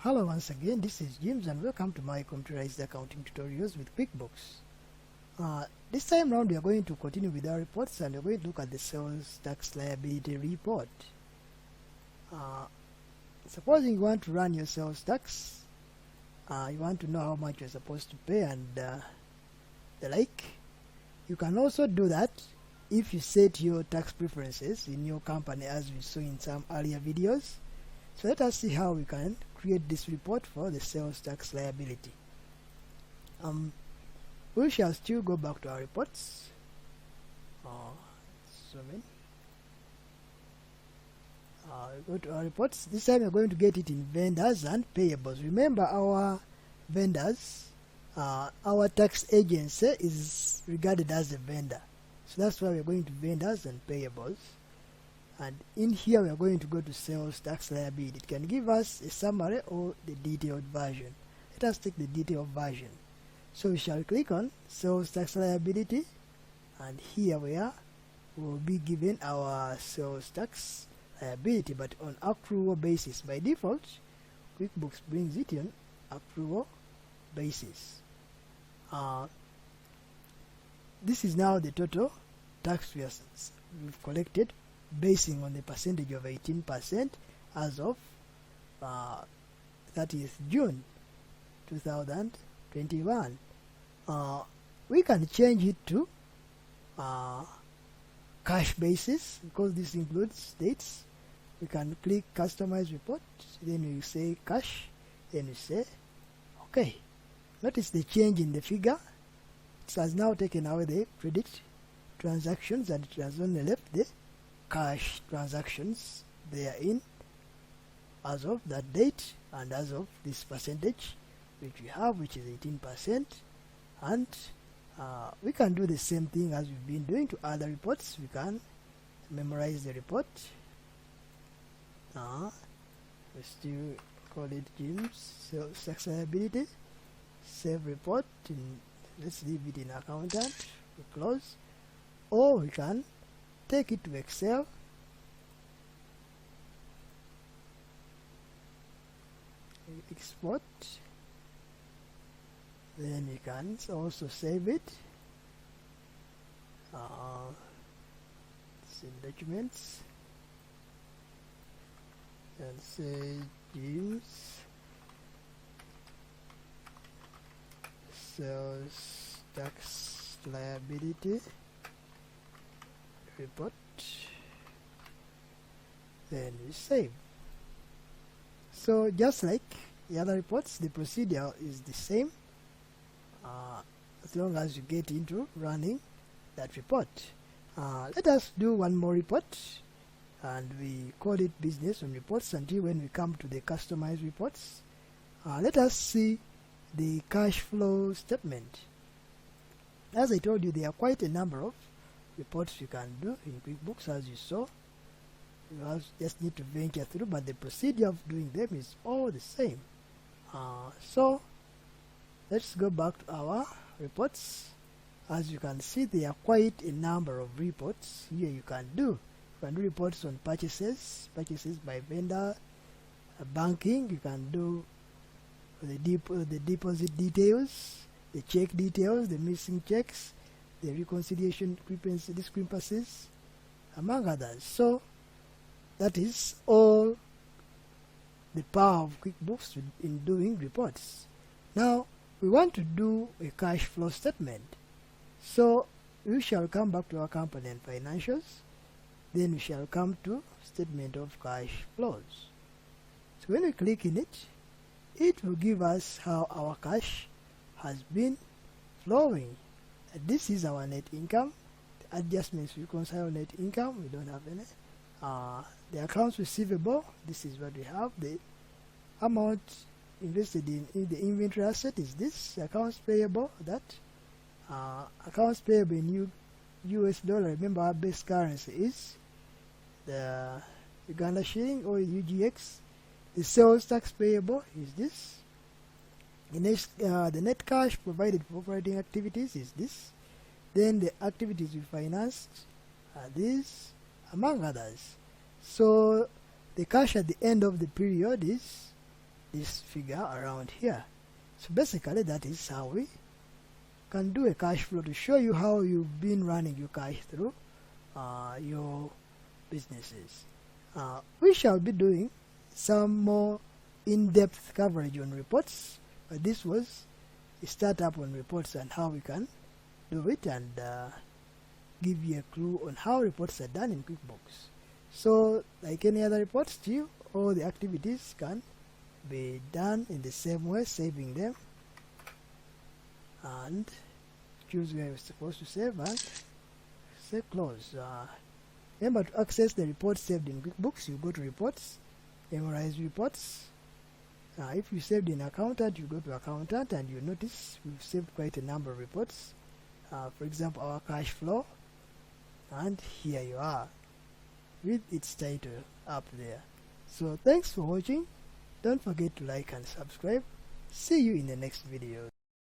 Hello once again, this is James and welcome to my computerized accounting tutorials with Quickbooks. This time round we are going to continue with our reports and we are going to look at the sales tax liability report. Supposing you want to run your sales tax, you want to know how much you're supposed to pay and the like. You can also do that if you set your tax preferences in your company as we saw in some earlier videos. So let us see how we can create this report for the sales tax liability. We shall still go back to our reports. Go to our reports. This time we're going to get it in vendors and payables. Remember, our vendors, our tax agency is regarded as a vendor. So that's why we're going to vendors and payables. And in here we are going to go to sales tax liability. It can give us a summary or the detailed version. Let us take the detailed version. So we shall click on sales tax liability, and here we will be given our sales tax liability, but on accrual basis. By default, QuickBooks brings it on accrual basis. This is now the total tax we've collected, basing on the percentage of 18% as of 30th June 2021. We can change it to cash basis because this includes dates. We can click customize report, then we say cash, then we say okay. Notice the change in the figure. It has now taken away the credit transactions and it has only left the cash transactions therein as of that date and as of this percentage which we have, which is 18%. And we can do the same thing as we've been doing to other reports. We can memorize the report. We still call it Jim's sales tax liability. Save report. Let's leave it in accountant. We close. Or we can take it to Excel. Export. Then you can also save it. Save documents and say Jim's sales tax liability report, then we save. So just like the other reports, the procedure is the same as long as you get into running that report. Let us do one more report and we call it business on reports until when we come to the customized reports. Let us see the cash flow statement. As I told you, there are quite a number of reports you can do in QuickBooks, as you saw. You just need to venture through, but the procedure of doing them is all the same. So let's go back to our reports. As you can see, there are quite a number of reports here you can do. You can do reports on purchases by vendor, banking. You can do the deposit details, the check details, the missing checks, the reconciliation discrepancies, among others. So that is all the power of QuickBooks in doing reports. Now we want to do a cash flow statement. So we shall come back to our company and financials. Then we shall come to statement of cash flows. So when we click in it, it will give us how our cash has been flowing. This is our net income. The adjustments reconcile net income. We don't have any. The accounts receivable. This is what we have. The amount invested in the inventory asset is this. Accounts payable. That accounts payable in US dollar. Remember, our base currency is the Uganda shilling or UGX. The sales tax payable is this. The net cash provided for operating activities is this. Then the activities we financed are these, among others. So the cash at the end of the period is this figure around here. So basically that is how we can do a cash flow, to show you how you've been running your cash through your businesses. We shall be doing some more in-depth coverage on reports, but this was a startup on reports and how we can do it, and give you a clue on how reports are done in QuickBooks. So like any other reports too, all the activities can be done in the same way, saving them and choose where you're supposed to save and say close. Remember, to access the reports saved in QuickBooks, you go to reports, memorize reports. If you saved in accountant, you go to accountant, and you notice we've saved quite a number of reports. For example, our cash flow, and here you are with its title up there. So thanks for watching. Don't forget to like and subscribe. See you in the next video.